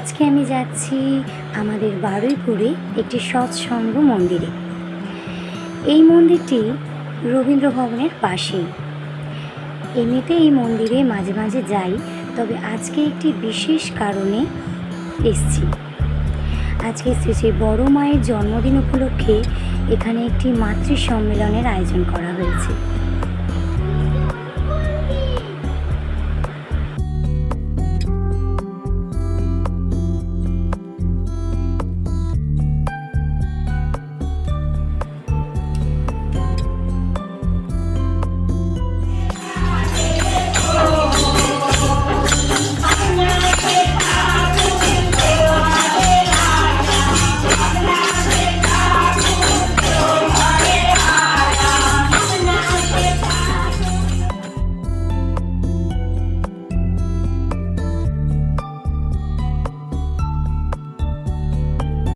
আজকে আমি যাচ্ছি আমাদের বারুইপুরে একটি সৎসঙ্গ মন্দিরে। এই মন্দিরটি রবীন্দ্র ভবনের পাশেই। এমনিতে এই মন্দিরে মাঝে মাঝে যাই, তবে আজকে একটি বিশেষ কারণে এসেছি। আজকে শ্রী শ্রী বড় মায়ের জন্মদিন উপলক্ষে এখানে একটি মাতৃ সম্মেলনের আয়োজন করা হয়েছে।